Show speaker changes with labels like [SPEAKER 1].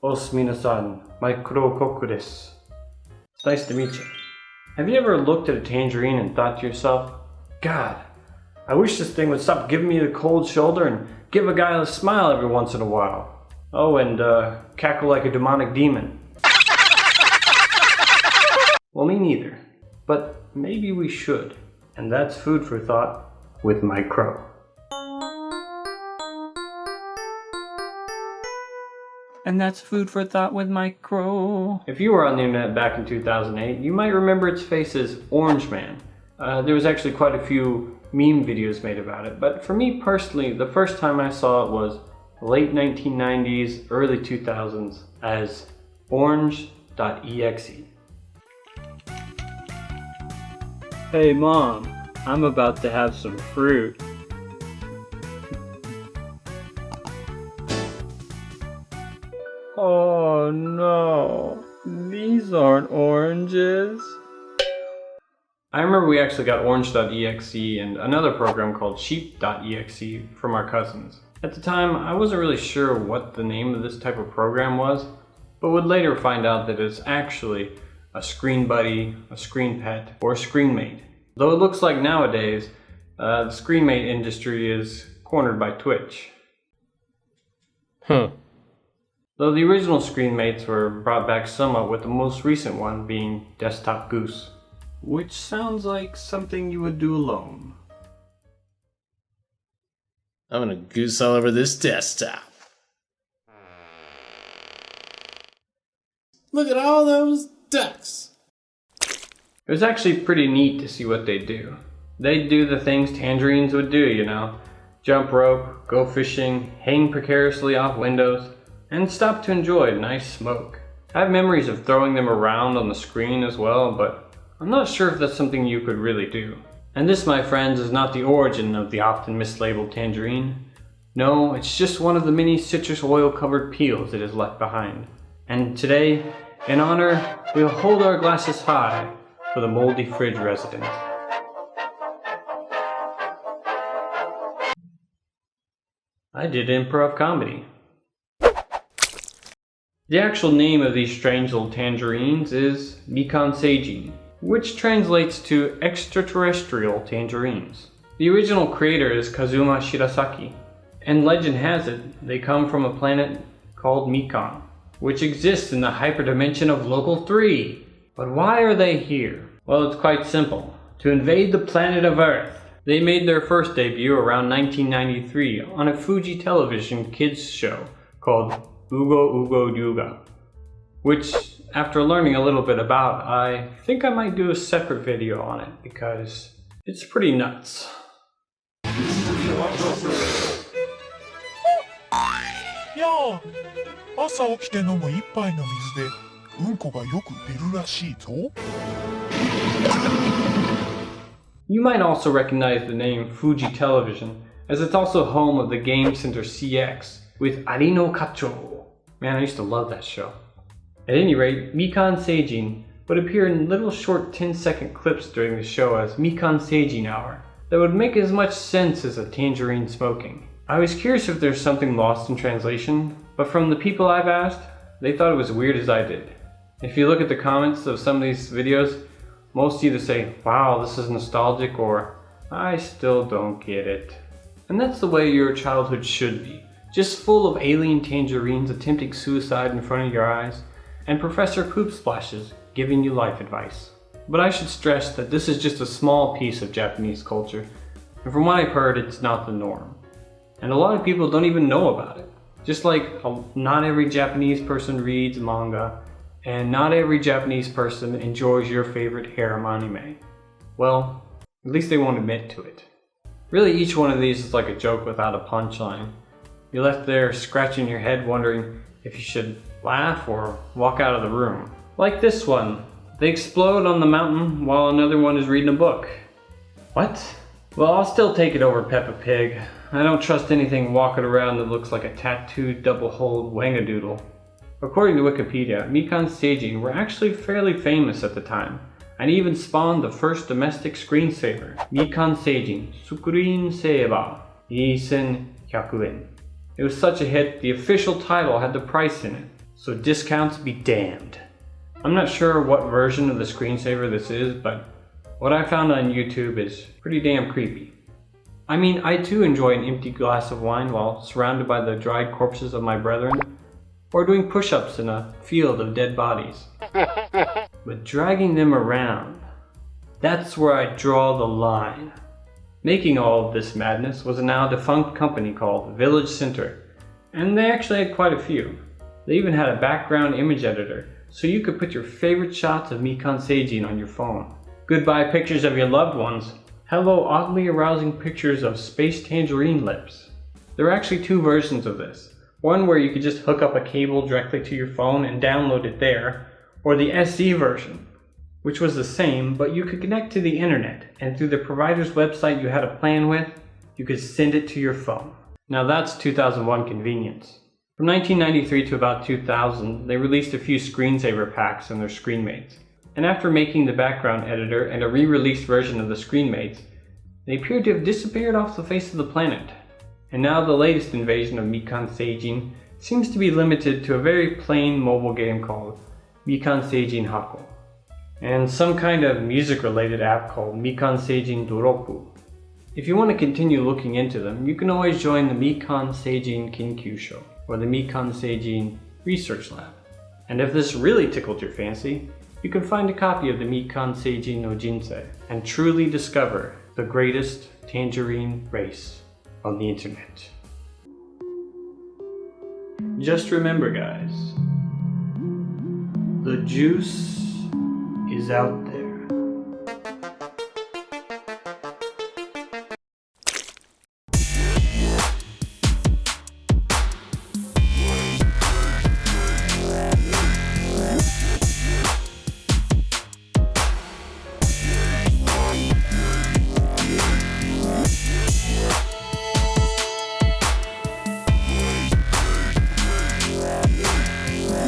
[SPEAKER 1] Os minasan, my Krow koku desu. It's nice to meet you. Have you ever looked at a tangerine and thought to yourself, God, I wish this thing would stop giving me the cold shoulder and give a guy a smile every once in a while. Oh, and cackle like a demonic demon. Well, me neither. But maybe we should. And that's food for thought with my Krow. And that's food for thought with my Krow. If you were on the internet back in 2008, you might remember its face as Orange Man. There was actually quite a few meme videos made about it, but for me personally, the first time I saw it was late 1990s, early 2000s as Orange.exe. Hey Mom, I'm about to have some fruit. Oh no, these aren't oranges. I remember we actually got Orange.exe and another program called sheep.exe from our cousins. At the time, I wasn't really sure what the name of this type of program was, but would later find out that it's actually a screen buddy, a screen pet, or a screen mate. Though it looks like nowadays, the screen mate industry is cornered by Twitch. Though the original screen mates were brought back somewhat, with the most recent one being Desktop Goose. Which sounds like something you would do alone.
[SPEAKER 2] I'm gonna goose all over this desktop. Look at all those ducks.
[SPEAKER 1] It was actually pretty neat to see what they do. They'd do the things tangerines would do, you know. Jump rope, go fishing, hang precariously off windows, and stop to enjoy a nice smoke. I have memories of throwing them around on the screen as well, but I'm not sure if that's something you could really do. And this, my friends, is not the origin of the often mislabeled tangerine. No, it's just one of the many citrus oil covered peels it has left behind. And today, in honor, we'll hold our glasses high for the moldy fridge resident. I did improv comedy. The actual name of these strange little tangerines is Mikan Seijin, which translates to extraterrestrial tangerines. The original creator is Kazuma Shirasaki, and legend has it they come from a planet called Mikan, which exists in the hyperdimension of Local 3. But why are they here? Well, it's quite simple. To invade the planet of Earth. They made their first debut around 1993 on a Fuji television kids show called Ugo Ugo Yuga, which, after learning a little bit about, I think I might do a separate video on it because it's pretty nuts.
[SPEAKER 3] やあ、朝起きて飲む一杯の水でうんこがよく出るらしいぞ。
[SPEAKER 1] You might also recognize the name Fuji Television, as it's also home of the Game Center CX with Arino Kacho. Man, I used to love that show. At any rate, Mikan Seijin would appear in little short 10-second clips during the show as Mikan Seijin Hour that would make as much sense as a tangerine smoking. I was curious if there's something lost in translation, but from the people I've asked, they thought it was weird as I did. If you look at the comments of some of these videos, most either say, wow, this is nostalgic, or I still don't get it. And that's the way your childhood should be. Just full of alien tangerines attempting suicide in front of your eyes, and Professor Poop Splashes giving you life advice. But I should stress that this is just a small piece of Japanese culture, and from what I've heard, it's not the norm. And a lot of people don't even know about it. Just like not every Japanese person reads manga, and not every Japanese person enjoys your favorite harem anime. Well, at least they won't admit to it. Really, each one of these is like a joke without a punchline. You're left there scratching your head wondering if you should laugh or walk out of the room. Like this one. They explode on the mountain while another one is reading a book. What? Well, I'll still take it over Peppa Pig. I don't trust anything walking around that looks like a tattooed double-holed wangadoodle. According to Wikipedia, Mikan Seijin were actually fairly famous at the time, and even spawned the first domestic screensaver, Mikan Seijin Screensaver 2100 yen. It was such a hit, the official title had the price in it, so discounts be damned. I'm not sure what version of the screensaver this is, but what I found on YouTube is pretty damn creepy. I mean, I too enjoy an empty glass of wine while surrounded by the dried corpses of my brethren, or doing push-ups in a field of dead bodies. But dragging them around, that's where I draw the line. Making all of this madness was a now defunct company called Village Center, and they actually had quite a few. They even had a background image editor, so you could put your favorite shots of Mikan Seijin on your phone. Goodbye pictures of your loved ones. Hello oddly arousing pictures of space tangerine lips. There are actually two versions of this. One where you could just hook up a cable directly to your phone and download it there, or the SE version, which was the same, but you could connect to the internet, and through the provider's website you had a plan with, you could send it to your phone. Now that's 2001 convenience. From 1993 to about 2000, they released a few screensaver packs and their screenmates. And after making the background editor and a re-released version of the screenmates, they appeared to have disappeared off the face of the planet. And now the latest invasion of Mikan Seijin seems to be limited to a very plain mobile game called Mikan Seijin Hako, and some kind of music-related app called Mikan Seijin Doropu. If you want to continue looking into them, you can always join the Mikan Seijin Kinkyusho, or the Mikan Seijin Research Lab. And if this really tickled your fancy, you can find a copy of the Mikan Seijin no Jinsei and truly discover the greatest tangerine race on the internet. Just remember, guys, the juice is out there.